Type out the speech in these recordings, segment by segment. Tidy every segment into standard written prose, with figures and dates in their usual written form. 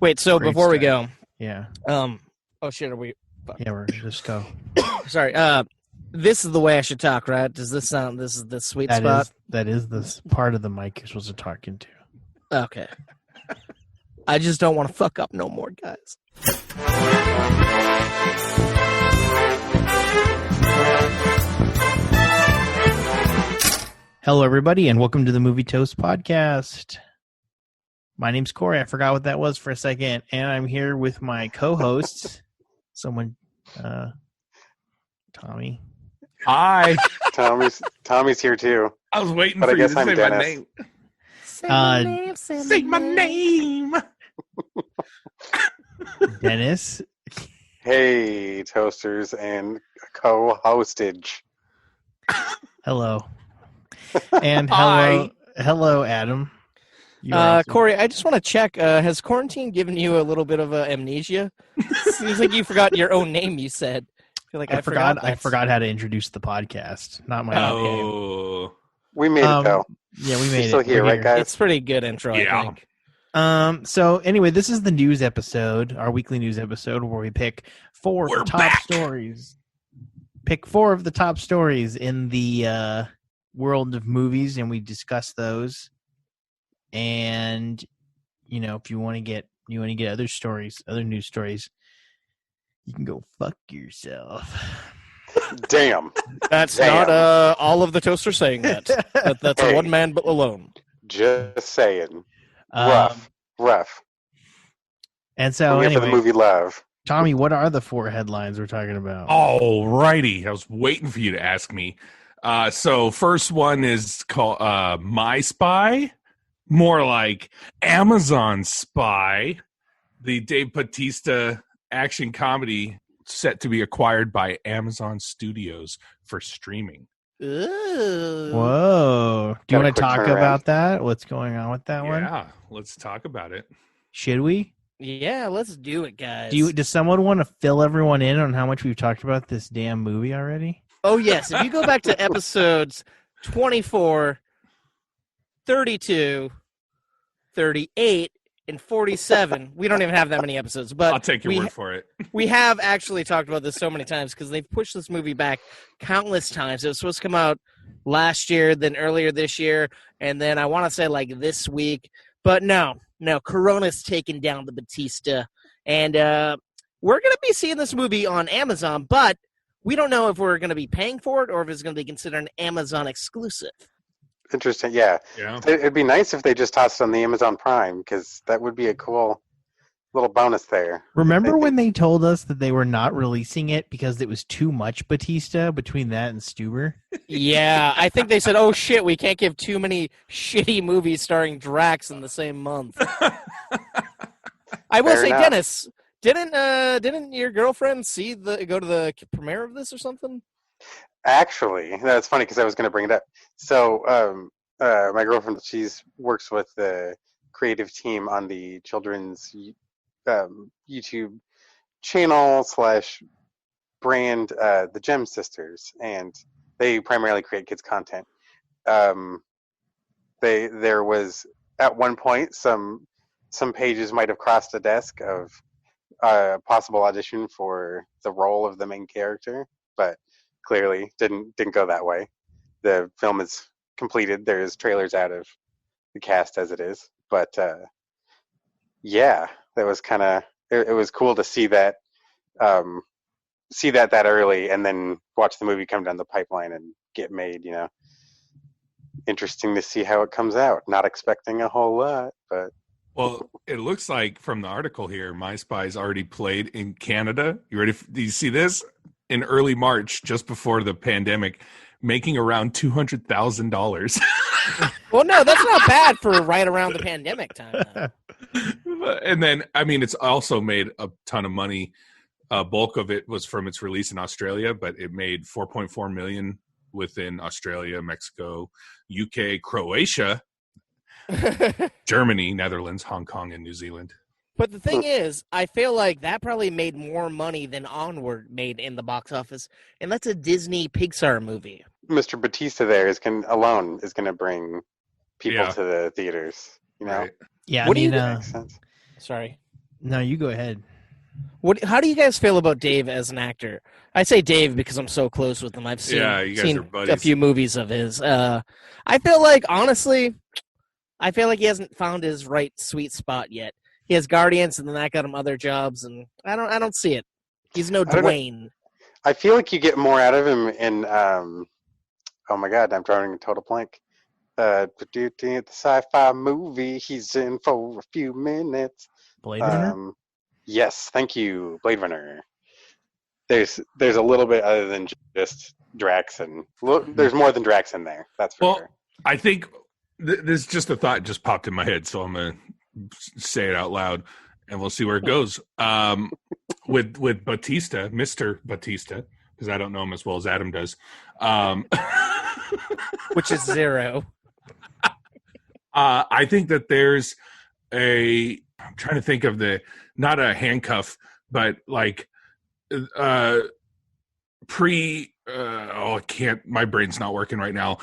Wait, so Great before we stuff. go, Yeah. oh shit, are we? Fuck. Yeah, we're just go. Sorry. This is the way I should talk, right? Does this sound? This is the sweet spot. That is this part of the mic you're supposed to talk into. Okay. I just don't want to fuck up no more, guys. Hello, everybody, and welcome to the Movie Toast Podcast. My name's Corey. I forgot what that was for a second, and I'm here with my co-hosts. Tommy. Hi. Tommy's here too. I was waiting But for I you guess to I'm say Dennis. my name. Say my name. Dennis. Hey, toasters and co-hostage. Hello. And Hi. hello, Adam. You are also- Corey, I just want to check. Has quarantine given you a little bit of amnesia? Seems like you forgot your own name. You said. I feel like I forgot. I forgot how to introduce the podcast. Not my own name. Oh. We made it though. Yeah, we We're made still it. here, We're right, guys? It's a pretty good intro, Yeah. I think. So anyway, this is the news episode, our weekly news episode, where we pick four of We're the top back. stories. Pick four of the top stories in the world of movies, and we discuss those. And if you want to get other stories, other news stories, you can go fuck yourself. Damn. That's Damn. not all of the toasters saying that. That's Hey. one man alone. Just saying. Rough. And so We're here for the anyway, movie Love. Tommy, what are the four headlines we're talking about? All righty. I was waiting for you to ask me. So first one is called My Spy. More like Amazon Spy. The Dave Bautista action comedy set to be acquired by Amazon Studios for streaming. Ooh. Whoa. Do you Got a want to quick talk turnaround. about that? What's going on with that one? Yeah, let's talk about it. Should we? Yeah, let's do it, guys. Does someone want to fill everyone in on how much we've talked about this damn movie already? Oh, yes. If you go back to episodes 24, 32, 38, and 47, we don't even have that many episodes, but I'll take your word for it. we have actually talked about this so many times because they've pushed this movie back countless times. It was supposed to come out last year, then earlier this year, and then I want to say like this week. But no, Corona's taken down the Batista, and we're going to be seeing this movie on Amazon, but we don't know if we're going to be paying for it or if it's going to be considered an Amazon exclusive. Interesting. Yeah. Yeah. It'd be nice if they just tossed it on the Amazon Prime, because that would be a cool little bonus there. Remember when they told us that they were not releasing it because it was too much Batista between that and Stuber? Yeah, I think they said, oh, shit, we can't give too many shitty movies starring Drax in the same month. I will Fair say, enough. Dennis, didn't your girlfriend go to the premiere of this or something? Actually, that's funny because I was going to bring it up. So, my girlfriend, works with the creative team on the children's YouTube channel / brand, the Gem Sisters, and they primarily create kids content. There was at one point some pages might have crossed a desk of possible audition for the role of the main character, but clearly didn't go that way. The film is completed. There's trailers out of the cast as it is, but yeah, that was kind of it was cool to see that that early, and then watch the movie come down the pipeline and get made. Interesting to see how it comes out. Not expecting a whole lot, but Well, it looks like from the article here, My Spy's already played in Canada. You ready? Do you see this? In early March, just before the pandemic, making around $200,000. Well, no, that's not bad for right around the pandemic time. Though. And then, I mean, it's also made a ton of money. Bulk of it was from its release in Australia, but it made $4.4 million within Australia, Mexico, UK, Croatia, Germany, Netherlands, Hong Kong, and New Zealand. But the thing is, I feel like that probably made more money than Onward made in the box office, and that's a Disney Pixar movie. Mr. Bautista there is going to bring people Yeah. to the theaters. Right. Yeah, What do you I mean, Makes sense. Sorry. No, you go ahead. How do you guys feel about Dave as an actor? I say Dave because I'm so close with him. I've seen, You guys are buddies. a few movies of his. I feel like, honestly, he hasn't found his right sweet spot yet. He has Guardians, and then that got him other jobs, and I don't see it. He's no Dwayne. I feel like you get more out of him in oh my god, I'm drawing a total blank. The sci-fi movie he's in for a few minutes. Blade Runner? Yes, thank you, Blade Runner. There's a little bit other than just Drax, and there's more than Drax in there. That's for sure. I think this just a thought just popped in my head, so I'm gonna say it out loud, and we'll see where it goes. With Batista, Mr. Batista, because I don't know him as well as Adam does, which is zero. I think that there's I'm trying to think of not a handcuff, but like I can't, my brain's not working right now.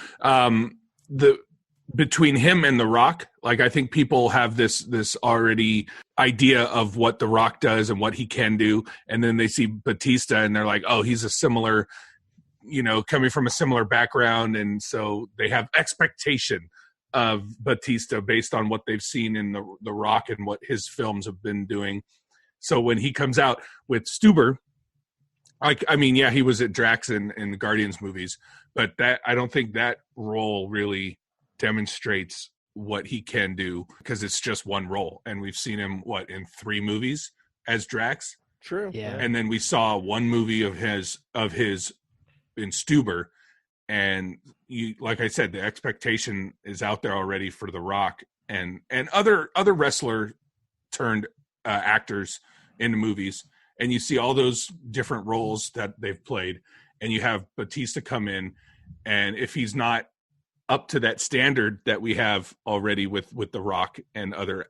Between him and The Rock, like I think people have this already idea of what The Rock does and what he can do, and then they see Batista and they're like, oh, he's a similar, coming from a similar background, and so they have expectation of Batista based on what they've seen in the Rock and what his films have been doing. So when he comes out with Stuber, he was at Drax in the Guardians movies, but that I don't think that role really demonstrates what he can do, because it's just one role, and we've seen him in 3 movies as Drax. True. Yeah. And then we saw one movie of his in Stuber, and like I said, the expectation is out there already for The Rock and other wrestler turned actors in the movies, and you see all those different roles that they've played, and you have Batista come in, and if he's not up to that standard that we have already with The Rock and other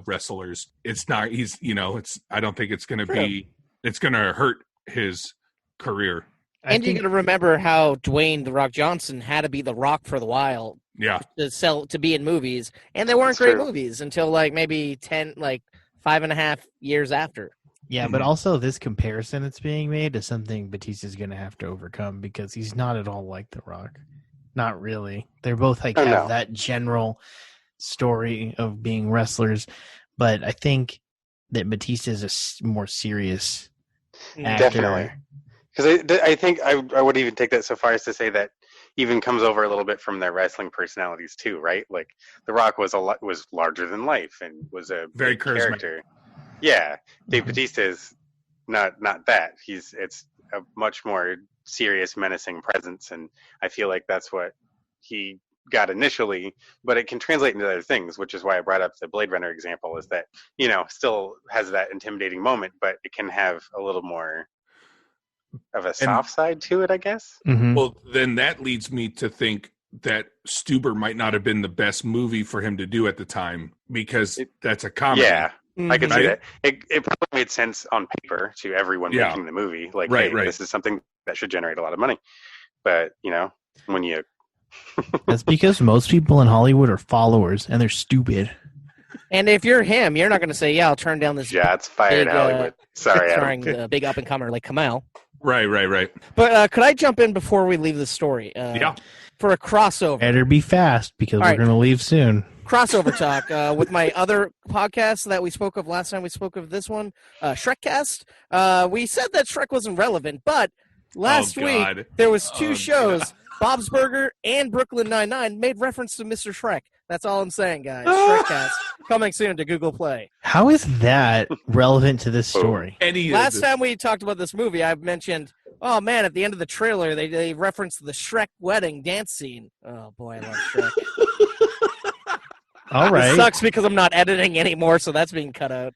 wrestlers, it's not. I don't think it's going to be. It's going to hurt his career. And you got to remember how Dwayne "The Rock" Johnson had to be The Rock for the while, to be in movies, and they weren't great movies until maybe 5.5 years after. Yeah, but also this comparison that's being made is something Batista's going to have to overcome, because he's not at all like The Rock. Not really. They're both have that general story of being wrestlers, but I think that Batista is a more serious actor. Definitely. Because I think I would even take that so far as to say that even comes over a little bit from their wrestling personalities too, right? Like The Rock was larger than life and was a very character. Yeah, Dave Batista is not that. It's a much more serious, menacing presence, and I feel like that's what he got initially, but it can translate into other things, which is why I brought up the Blade Runner example, is that still has that intimidating moment, but it can have a little more of a soft side to it, I guess. Mm-hmm. Well, then that leads me to think that Stuber might not have been the best movie for him to do at the time, because that's a comedy. Yeah, I can see that. It probably made sense on paper to everyone making the movie. Like, hey, this is something that should generate a lot of money. But, when you... That's because most people in Hollywood are followers, and they're stupid. And if you're him, you're not going to say, yeah, I'll turn down this it's fired Hollywood. Sorry, starring the big up-and-comer like Kamal. Right. But could I jump in before we leave the story? For a crossover. Better be fast, because we're going to leave soon. Crossover talk with my other podcast that we spoke of last time. We spoke of this one, Shrekcast. We said that Shrek wasn't relevant, but last week there was 2 shows, God. Bob's Burger and Brooklyn Nine-Nine, made reference to Mr. Shrek. That's all I'm saying, guys. Shrekcast coming soon to Google Play. How is that relevant to this story? Last time we talked about this movie, I mentioned, oh man, at the end of the trailer, they referenced the Shrek wedding dance scene. Oh boy, I love Shrek. All right. It sucks because I'm not editing anymore, so that's being cut out.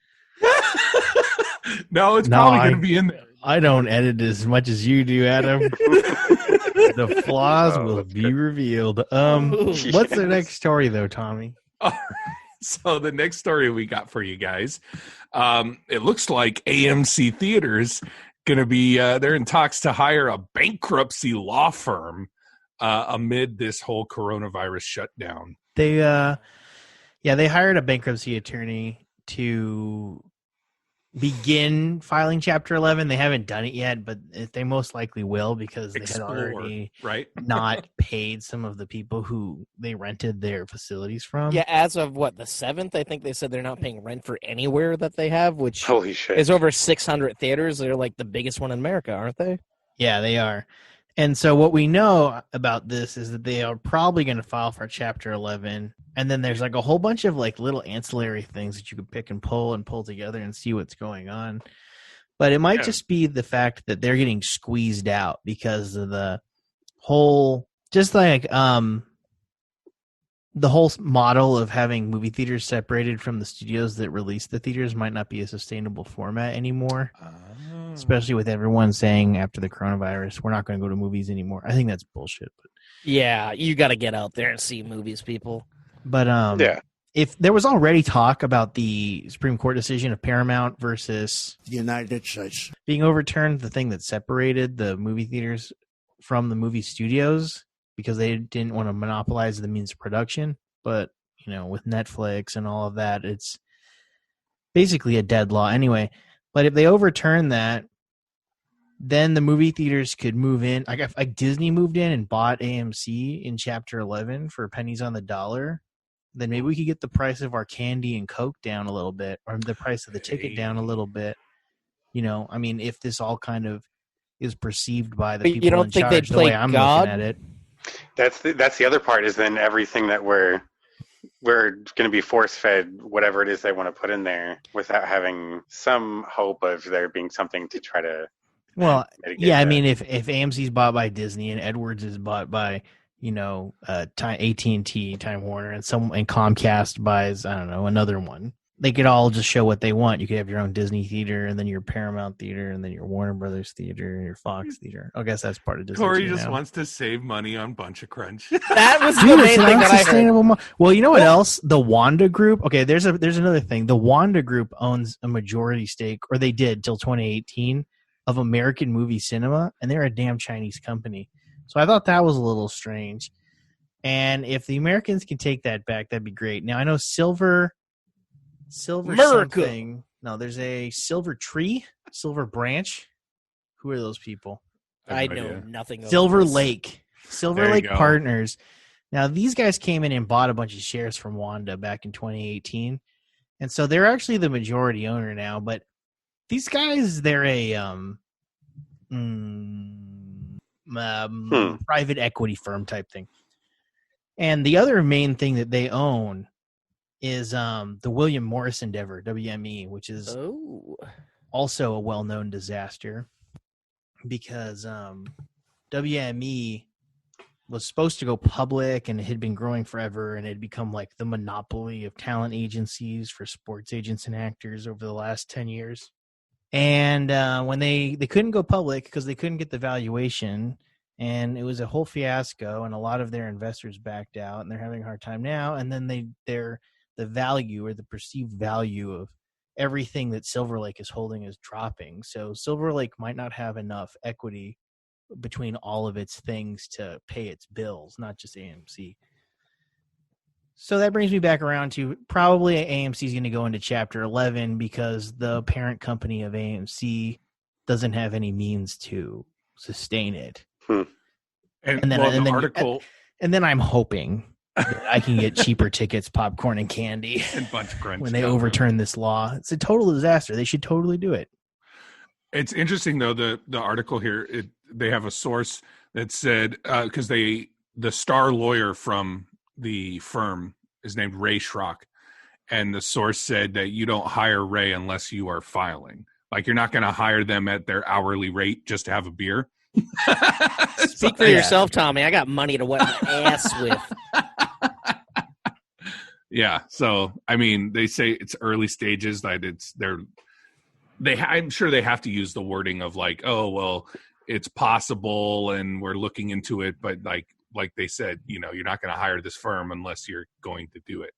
No, it's probably going to be in there. I don't edit as much as you do, Adam. The flaws will be revealed. What's the next story, though, Tommy? So the next story we got for you guys, it looks like AMC Theaters going to be, they're in talks to hire a bankruptcy law firm amid this whole coronavirus shutdown. They hired a bankruptcy attorney to begin filing Chapter 11. They haven't done it yet, but they most likely will because they had already right? not paid some of the people who they rented their facilities from. Yeah, as of what, the 7th, I think they said they're not paying rent for anywhere that they have, which Holy shit. is over 600 theaters. They're like the biggest one in America, aren't they? Yeah, they are. And so what we know about this is that they are probably going to file for Chapter 11. And then there's like a whole bunch of like little ancillary things that you could pick and pull together and see what's going on. But it might just be the fact that they're getting squeezed out because of the whole, just like the whole model of having movie theaters separated from the studios that release the theaters might not be a sustainable format anymore. Especially with everyone saying after the coronavirus, we're not going to go to movies anymore. I think that's bullshit. But yeah, you got to get out there and see movies, people. But if there was already talk about the Supreme Court decision of Paramount versus the United States being overturned, the thing that separated the movie theaters from the movie studios because they didn't want to monopolize the means of production. But, you know, with Netflix and all of that, it's basically a dead law anyway. But if they overturn that, then the movie theaters could move in. Like Disney moved in and bought AMC in Chapter 11 for pennies on the dollar, then maybe we could get the price of our candy and Coke down a little bit, or the price of the ticket down a little bit. You know, I mean, if this all kind of is perceived by the people in charge the way I'm looking at it. That's the other part is then everything that we're going to be force fed whatever it is they want to put in there without having some hope of there being something to try to. Well, yeah, I mean, if AMC's bought by Disney and Edwards is bought by, you know, AT&T, Time Warner, and Comcast buys, I don't know, another one, they could all just show what they want. You could have your own Disney theater, and then your Paramount theater, and then your Warner Brothers theater, and your Fox theater. I guess that's part of Disney. Corey just wants to save money on Buncha Crunch. That was the main thing that I heard. Well, you know what else? The Wanda Group. Okay, there's another thing. The Wanda Group owns a majority stake, or they did till 2018, of American Movie Cinema, and they're a damn Chinese company. So I thought that was a little strange. And if the Americans can take that back, that'd be great. Now I know Silver something. No, there's a Silver Tree, Silver Branch. Who are those people? I know nothing. Silver Lake Partners. Now these guys came in and bought a bunch of shares from Wanda back in 2018, and so they're actually the majority owner now. But these guys, they're a private equity firm type thing. And the other main thing that they own is the William Morris Endeavor, WME, which is also a well-known disaster because WME was supposed to go public and it had been growing forever, and it had become like the monopoly of talent agencies for sports agents and actors over the last 10 years. And when they couldn't go public because they couldn't get the valuation, and it was a whole fiasco, and a lot of their investors backed out, and they're having a hard time now. And then the value, or the perceived value of everything that Silver Lake is holding, is dropping. So Silver Lake might not have enough equity between all of its things to pay its bills, not just AMC. So that brings me back around to probably AMC is going to go into Chapter 11 because the parent company of AMC doesn't have any means to sustain it. And then I'm hoping that I can get cheaper tickets, popcorn, and candy and Bunch Crunch when they overturn this law. It's a total disaster. They should totally do it. It's interesting though, the article here, they have a source that said because the star lawyer from the firm is named Ray Schrock, and the source said that you don't hire Ray unless you are filing. Like, you're not going to hire them at their hourly rate just to have a beer. Speak for yourself, Tommy. I got money to wet my ass with. Yeah, so I mean, they say it's early stages. That I'm sure they have to use the wording of like, oh well, it's possible, and we're looking into it, but like they said, you know, you're not going to hire this firm unless you're going to do it.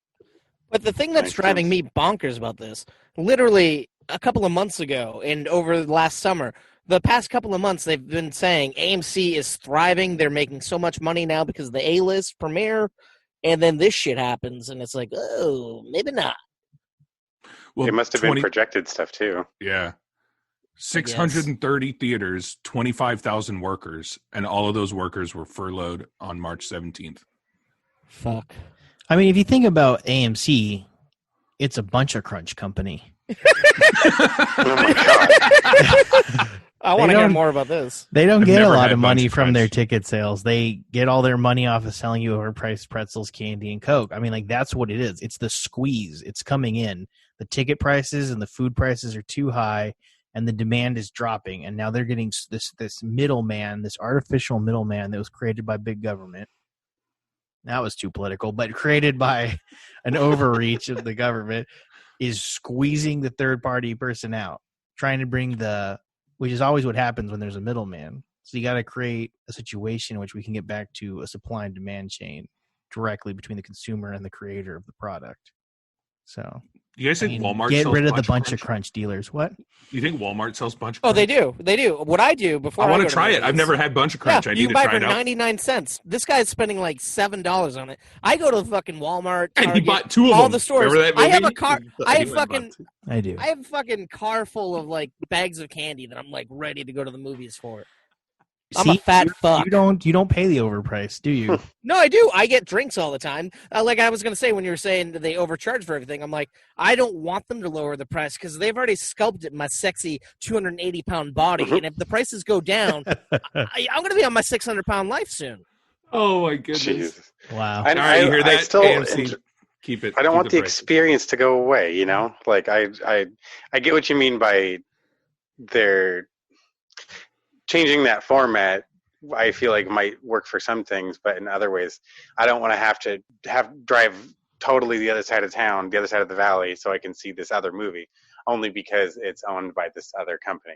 But the thing that's driving me bonkers about this, literally a couple of months ago and over the last summer, the past couple of months, they've been saying AMC is thriving. They're making so much money now because of the A-list premiere, and then this shit happens, and it's like, oh, maybe not. Well, it must have been projected stuff too. Yeah. 630 theaters, 25,000 workers, and all of those workers were furloughed on March 17th. Fuck. I mean, if you think about AMC, it's a bunch of crunch company. Oh my god! I want to hear more about this. They don't I've get a never lot had of money Bunch from their Crunch. ticket sales. They get all their money off of selling you overpriced pretzels, candy, and Coke. I mean, like, that's what it is. It's the squeeze. It's coming in. The ticket prices and the food prices are too high, and the demand is dropping. And now they're getting this middleman, this artificial middleman that was created by big government. That was too political, but created by an overreach of the government, is squeezing the third-party person out, trying to bring which is always what happens when there's a middleman. So you got to create a situation in which we can get back to a supply and demand chain directly between the consumer and the creator of the product. So You guys think Walmart get sells rid of the Bunch bunch of crunch dealers. What? You think Walmart sells Bunch of Oh, Crunch? they do. They do. What I do before I want go to try it. movies- I've never had Bunch of Crunch. Yeah, I you need can to buy try for it out. 99 cents. This guy's spending like $7 on it. I go to fucking Walmart, And he Target, bought two of all them. the stores. Remember that I have movie? a car. I have fucking. I do. I have a fucking car full of like bags of candy that I'm like ready to go to the movies for. I'm a fat fuck. You don't pay the overprice, do you? No, I do. I get drinks all the time. Like I was going to say when you were saying that they overcharge for everything, I'm like, I don't want them to lower the price because they've already sculpted my sexy 280-pound body. And if the prices go down, I'm going to be on my 600-pound life soon. Oh my goodness! Jesus. Wow. All right, you hear that? I still AMC, keep it. I don't keep want the prices. experience to go away. You know, like I get what you mean by their changing that format. I feel like might work for some things, but in other ways, I don't want to drive totally the other side of town, the other side of the valley, so I can see this other movie, only because it's owned by this other company,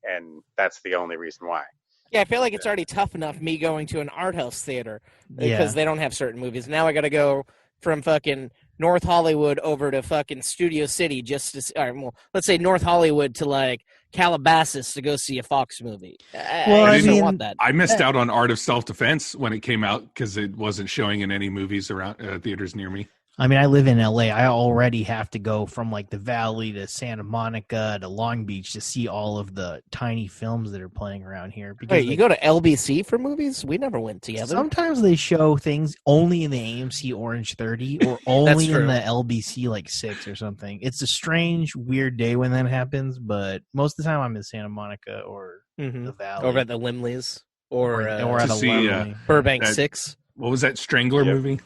and that's the only reason why. Yeah, I feel like it's already tough enough me going to an art house theater because Yeah. they don't have certain movies. Now I got to go from fucking North Hollywood over to fucking Studio City just to well, let's say North Hollywood to like Calabasas to go see a Fox movie. Well, I I just don't mean- want that. I missed out on Art of Self-Defense when it came out because it wasn't showing in any movies around theaters near me. I mean, I live in LA. I already have to go from like the Valley to Santa Monica to Long Beach to see all of the tiny films that are playing around here. Because Wait, you go to LBC for movies? We never went together. sometimes they show things only in the AMC Orange 30 or only in true. the LBC like 6 or something. It's a strange, weird day when that happens, but most of the time I'm in Santa Monica or Mhm. the Valley. Over at the Limleys or or at to a see, Lumley. Burbank that- 6. What was that Strangler Yep. movie?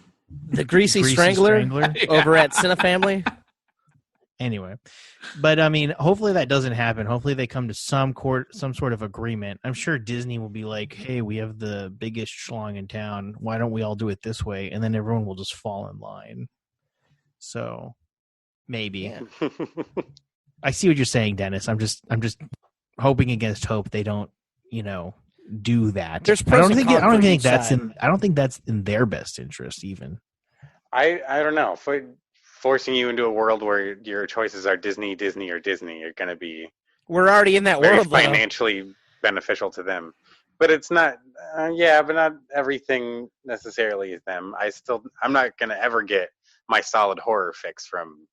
The Greasy, Greasy Strangler, Strangler. over at Cinefamily. Anyway, but I mean, hopefully that doesn't happen. Hopefully they come to some sort of agreement. I'm sure Disney will be like, "Hey, we have the biggest schlong in town. Why don't we all do it this way?" And then everyone will just fall in line. So maybe Yeah. I see what you're saying, Dennis. I'm just hoping against hope they don't, do that. There's I pros don't and think cons for think each that's side. I don't think that's in their best interest even. I don't know. Forcing you into a world where your choices are Disney, Disney, or Disney are going to be We're already in that very world, though. financially beneficial to them. But it's not. But not everything necessarily is them. I'm not going to ever get my solid horror fix from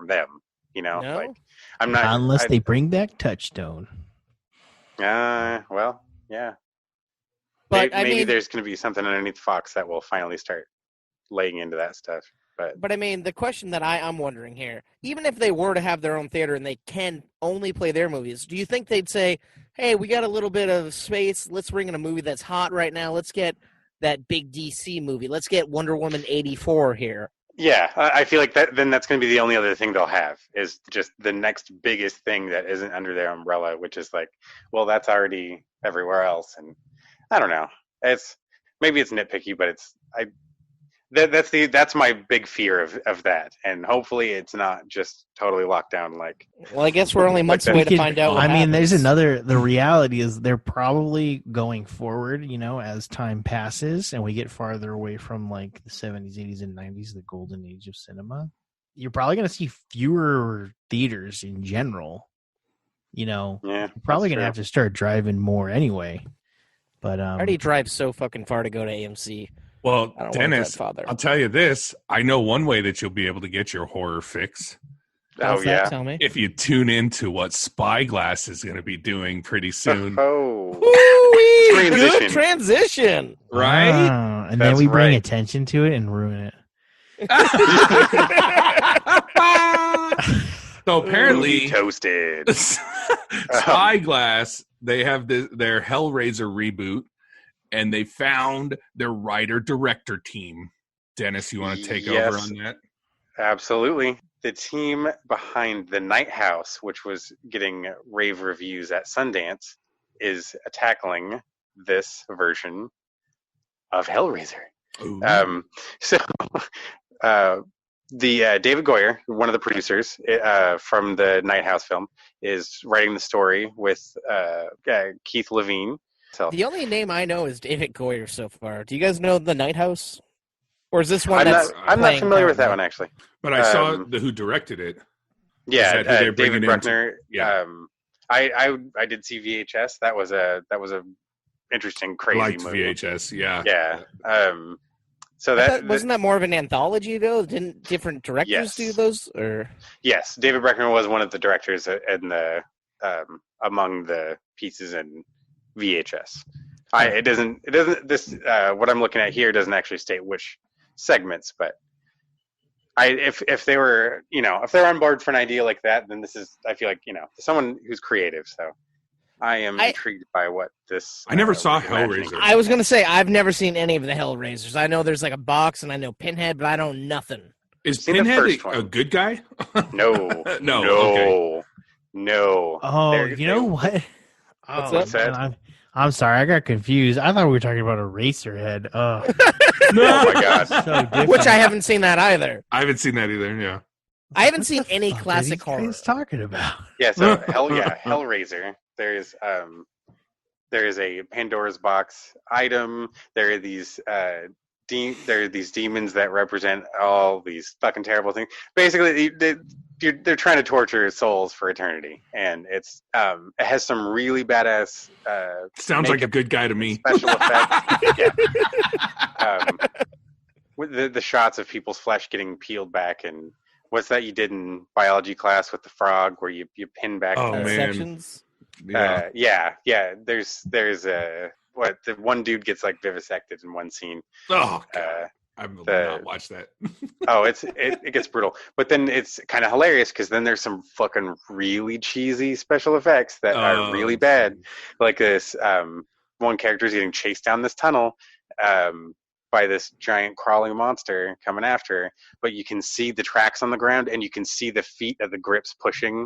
them. No? Like I'm not Unless they bring back Touchstone. Well, yeah. But maybe I mean, there's going to be something underneath Fox that will finally start laying into that stuff. But I mean, the question that I'm wondering here, even if they were to have their own theater and they can only play their movies, do you think they'd say, hey, we got a little bit of space, let's bring in a movie that's hot right now, let's get that big DC movie, let's get Wonder Woman 84 here? yeah, I feel like then that's going to be the only other thing they'll have is just the next biggest thing that isn't under their umbrella, which is like, well, that's already everywhere else. And I don't know. Maybe it's nitpicky, but that's my big fear of that. And hopefully it's not just totally locked down like. Well, I guess we're only months that. away to find out what there's happens. the reality is they're probably going forward, as time passes and we get farther away from like the 70s, 80s, and 90s, the golden age of cinema. You're probably going to see fewer theaters in general. Yeah, You're probably going to have to start driving more anyway. But I already drive so fucking far to go to AMC. Well, I don't Dennis, want to drive farther. I'll tell you this. I know one way that you'll be able to get your horror fix. What's that? yeah. Tell me. If you tune into what Spyglass is going to be doing pretty soon, Oh, Woo-wee, good Transition. transition. right? Oh, and then That's we bring right. attention to it and ruin it. So Movie apparently, toasted. Spyglass, they have their Hellraiser reboot, and they found their writer-director team. Dennis, you want to take over Yes. on that? Absolutely. The team behind The Night House, which was getting rave reviews at Sundance, is tackling this version of Hellraiser. Ooh. So the David Goyer, one of the producers from the Night House film, is writing the story with Keith Levine. So The only name I know is David Goyer so far. Do you guys know The Night House? Or is this one I'm that's not playing familiar with that currently? one actually. But I saw um, who directed it. Yeah, Is that who they're David bringing into- Bruckner. Yeah. I did see VHS. That was a interesting, I crazy liked movie. VHS, yeah. Yeah. So I that thought- wasn't that more of an anthology though? Didn't different directors Yes. do those? Or yes, David Bruckner was one of the directors in the among the pieces in VHS. It doesn't this what I'm looking at here doesn't actually state which segments, but if they were if they're on board for an idea like that, then this is, I feel like, someone who's creative. So I am intrigued by what this. I never saw reimagining Hellraiser. is. I was gonna say I've never seen any of the Hellraisers. I know there's like a box and I know Pinhead, but I know nothing. Is Seen the Pinhead first a one. good guy? No, No, no. Oh, They're- you know what? What's Oh, What's that? man, I'm sorry, I got confused. I thought we were talking about Eraserhead. Oh, Oh my god. so different. Which I haven't seen that either. I haven't seen that either, yeah. I haven't seen any Fuck are classic these horror. guys talking about? Yeah, so Hellraiser. There's a Pandora's box item. There are these demons that represent all these fucking terrible things. Basically, they're trying to torture souls for eternity, and it has some really badass Sounds like a makeup, good guy to me. special effects. Yeah. With the shots of people's flesh getting peeled back, and what's that you did in biology class with the frog, where you pin back Oh, the man. Sections. Yeah. yeah. There's the one dude gets like vivisected in one scene. Oh, God. I will not watch that. Oh, it gets brutal, but then it's kind of hilarious because then there's some fucking really cheesy special effects that are really bad. Like this one character is getting chased down this tunnel by this giant crawling monster coming after her, but you can see the tracks on the ground and you can see the feet of the grips pushing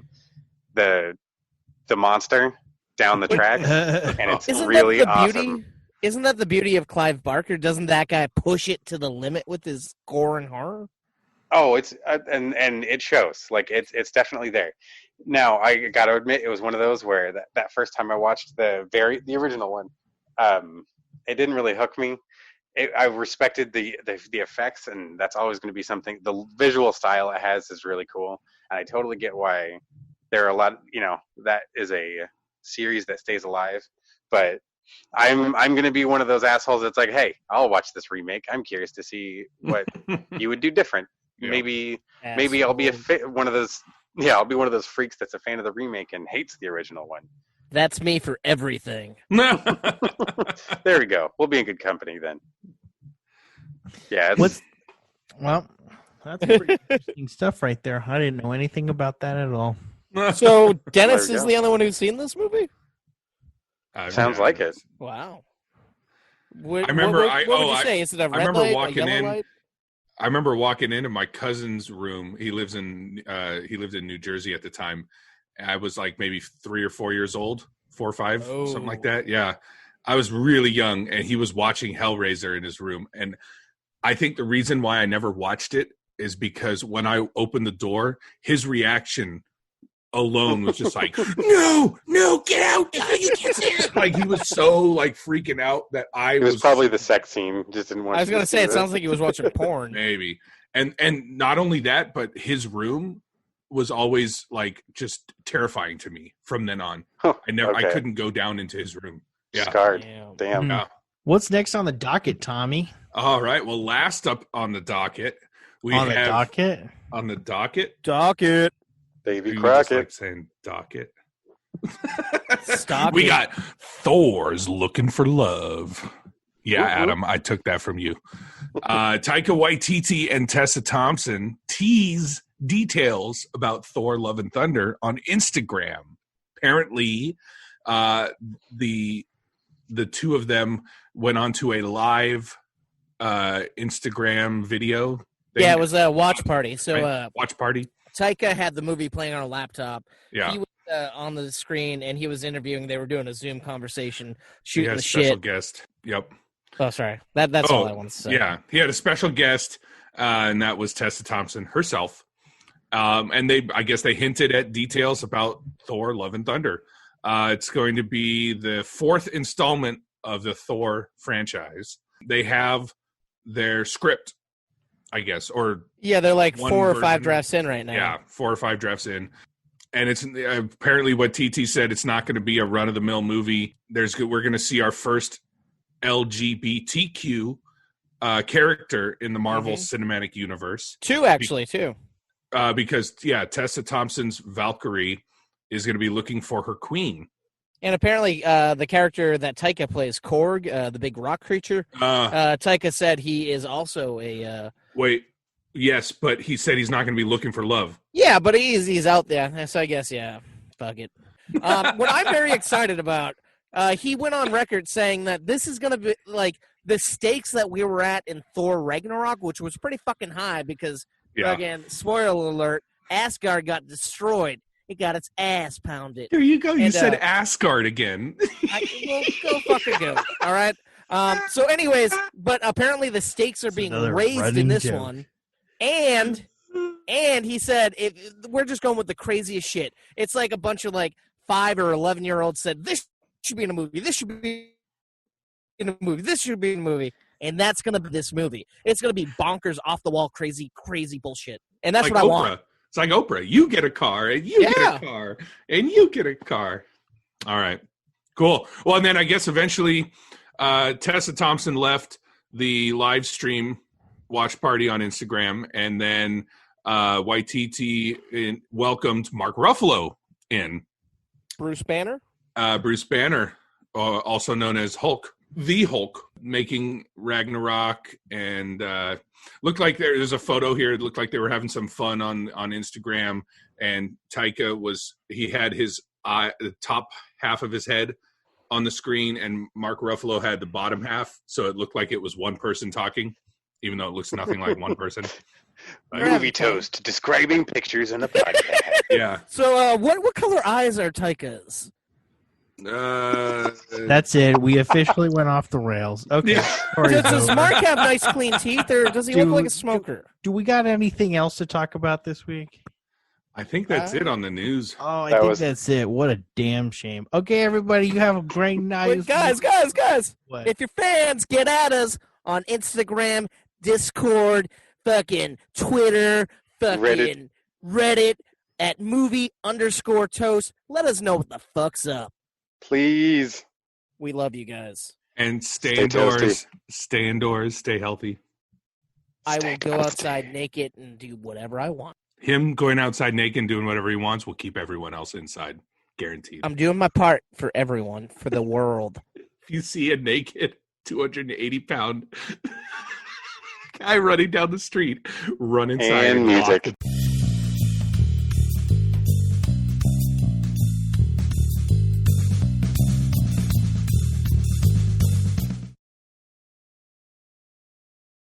the monster down the tracks, and it's Isn't really that the awesome. beauty? Isn't that the beauty of Clive Barker? Doesn't that guy push it to the limit with his gore and horror? Oh, it's and it shows. Like it's definitely there. Now I got to admit, it was one of those where that first time I watched the original one, it didn't really hook me. I respected the effects, and that's always going to be something. The visual style it has is really cool, and I totally get why there are a lot. That is a series that stays alive, but I'm going to be one of those assholes that's like, hey, I'll watch this remake. I'm curious to see what you would do different. Yeah. Maybe I'll be one of those. Yeah, I'll be one of those freaks that's a fan of the remake and hates the original one. That's me for everything. There we go. We'll be in good company then. Yeah. Well, that's pretty interesting stuff right there. I didn't know anything about that at all. So Dennis There we is go. the only one who's seen this movie? Sounds like it. Wow. What, I remember What would you say? Is it a red remember light, walking a yellow in- light? I remember walking into my cousin's room. He lived in New Jersey at the time. I was like maybe 3 or 4 years old, 4 or 5, something like that. Yeah. I was really young, and he was watching Hellraiser in his room. And I think the reason why I never watched it is because when I opened the door, his reaction alone was just like, no, get out. No, you can't say it. Like, he was so like freaking out that I It was probably the sex scene. Just didn't want. I was going gonna say it sounds like he was watching porn. maybe. And not only that, but his room was always like just terrifying to me from then on. I Okay. couldn't go down into his room. Yeah. Scarred. Damn. Damn. Yeah. What's next on the docket, Tommy? All right. Well, last up on the docket, we On the have docket? on the docket. Docket. Davy You just Crockett. like saying docket. Stop We it. got Thor's Looking for Love. Yeah, Whoop, whoop. Adam, I took that from you. Taika Waititi and Tessa Thompson tease details about Thor Love and Thunder on Instagram. Apparently, the two of them went onto a live Instagram video thing. Yeah, it was a watch party. So Right? Watch party. Taika had the movie playing on a laptop. Yeah. He was on the screen, and he was interviewing. They were doing a Zoom conversation, He shooting had the a special shit. guest. Yep. Oh, sorry. That's all I wanted to say. Yeah, he had a special guest, and that was Tessa Thompson herself. And I guess they hinted at details about Thor: Love and Thunder. It's going to be the 4th installment of the Thor franchise. They have their script, I guess, or Yeah, they're like one 4 or 5 version. drafts in right now. Yeah, 4 or 5 drafts in. And it's apparently what TT said. It's not going to be a run-of-the-mill movie. We're going to see our first LGBTQ character in the Marvel Cinematic Universe. 2, actually, 2. Because Tessa Thompson's Valkyrie is going to be looking for her queen. And apparently, the character that Taika plays, Korg, the big rock creature, Taika said he is also a. Wait, yes, but he said he's not going to be looking for love. Yeah, but he's out there. So I guess fuck it. What I'm very excited about, he went on record saying that this is going to be like the stakes that we were at in Thor Ragnarok, which was pretty fucking high because, again, spoiler alert, Asgard got destroyed. It got its ass pounded. There you go. You And, said Asgard again. Well, go fucking go. All right. So, anyways, but apparently the stakes are being another raised in running this joke. one, and he said we're just going with the craziest shit. It's like a bunch of like 5 or 11-year-olds said this should be in a movie. This should be in a movie. This should be in a movie. And that's going to be this movie. It's going to be bonkers, off-the-wall, crazy, crazy bullshit. And that's like what I Oprah. want. It's like Oprah. You get a car, and you get a car, and you get a car. All right. Cool. Well, and then I guess eventually Tessa Thompson left the live stream watch party on Instagram, and then Waititi welcomed Mark Ruffalo in. Bruce Banner? Bruce Banner, also known as Hulk, the Hulk, making Ragnarok, and looked like there's a photo here. It looked like they were having some fun on Instagram, and Taika he had his the top half of his head on the screen, and Mark Ruffalo had the bottom half, so it looked like it was one person talking, even though it looks nothing like one person. Movie toast, describing pictures in a podcast. Yeah. So what color eyes are Taika's? That's it. We officially went off the rails. Okay. Yeah. Story's Does over. Mark have nice clean teeth, or does he look like a smoker? Do we got anything else to talk about this week? I think that's it on the news. Oh, I That think was- that's it. What a damn shame. Okay, everybody, you have a great night. Wait, guys! What? If you're fans, get at us on Instagram, Discord, fucking Twitter, fucking Reddit at movie_toast. Let us know what the fuck's up. Please. We love you guys. And stay Stay indoors. toasty. Stay indoors. Stay healthy. I Stay will go toasty. outside naked and do whatever I want. Him going outside naked and doing whatever he wants will keep everyone else inside. Guaranteed. I'm doing my part for everyone, for the world. If you see a naked 280-pound guy running down the street, run inside And lock music. the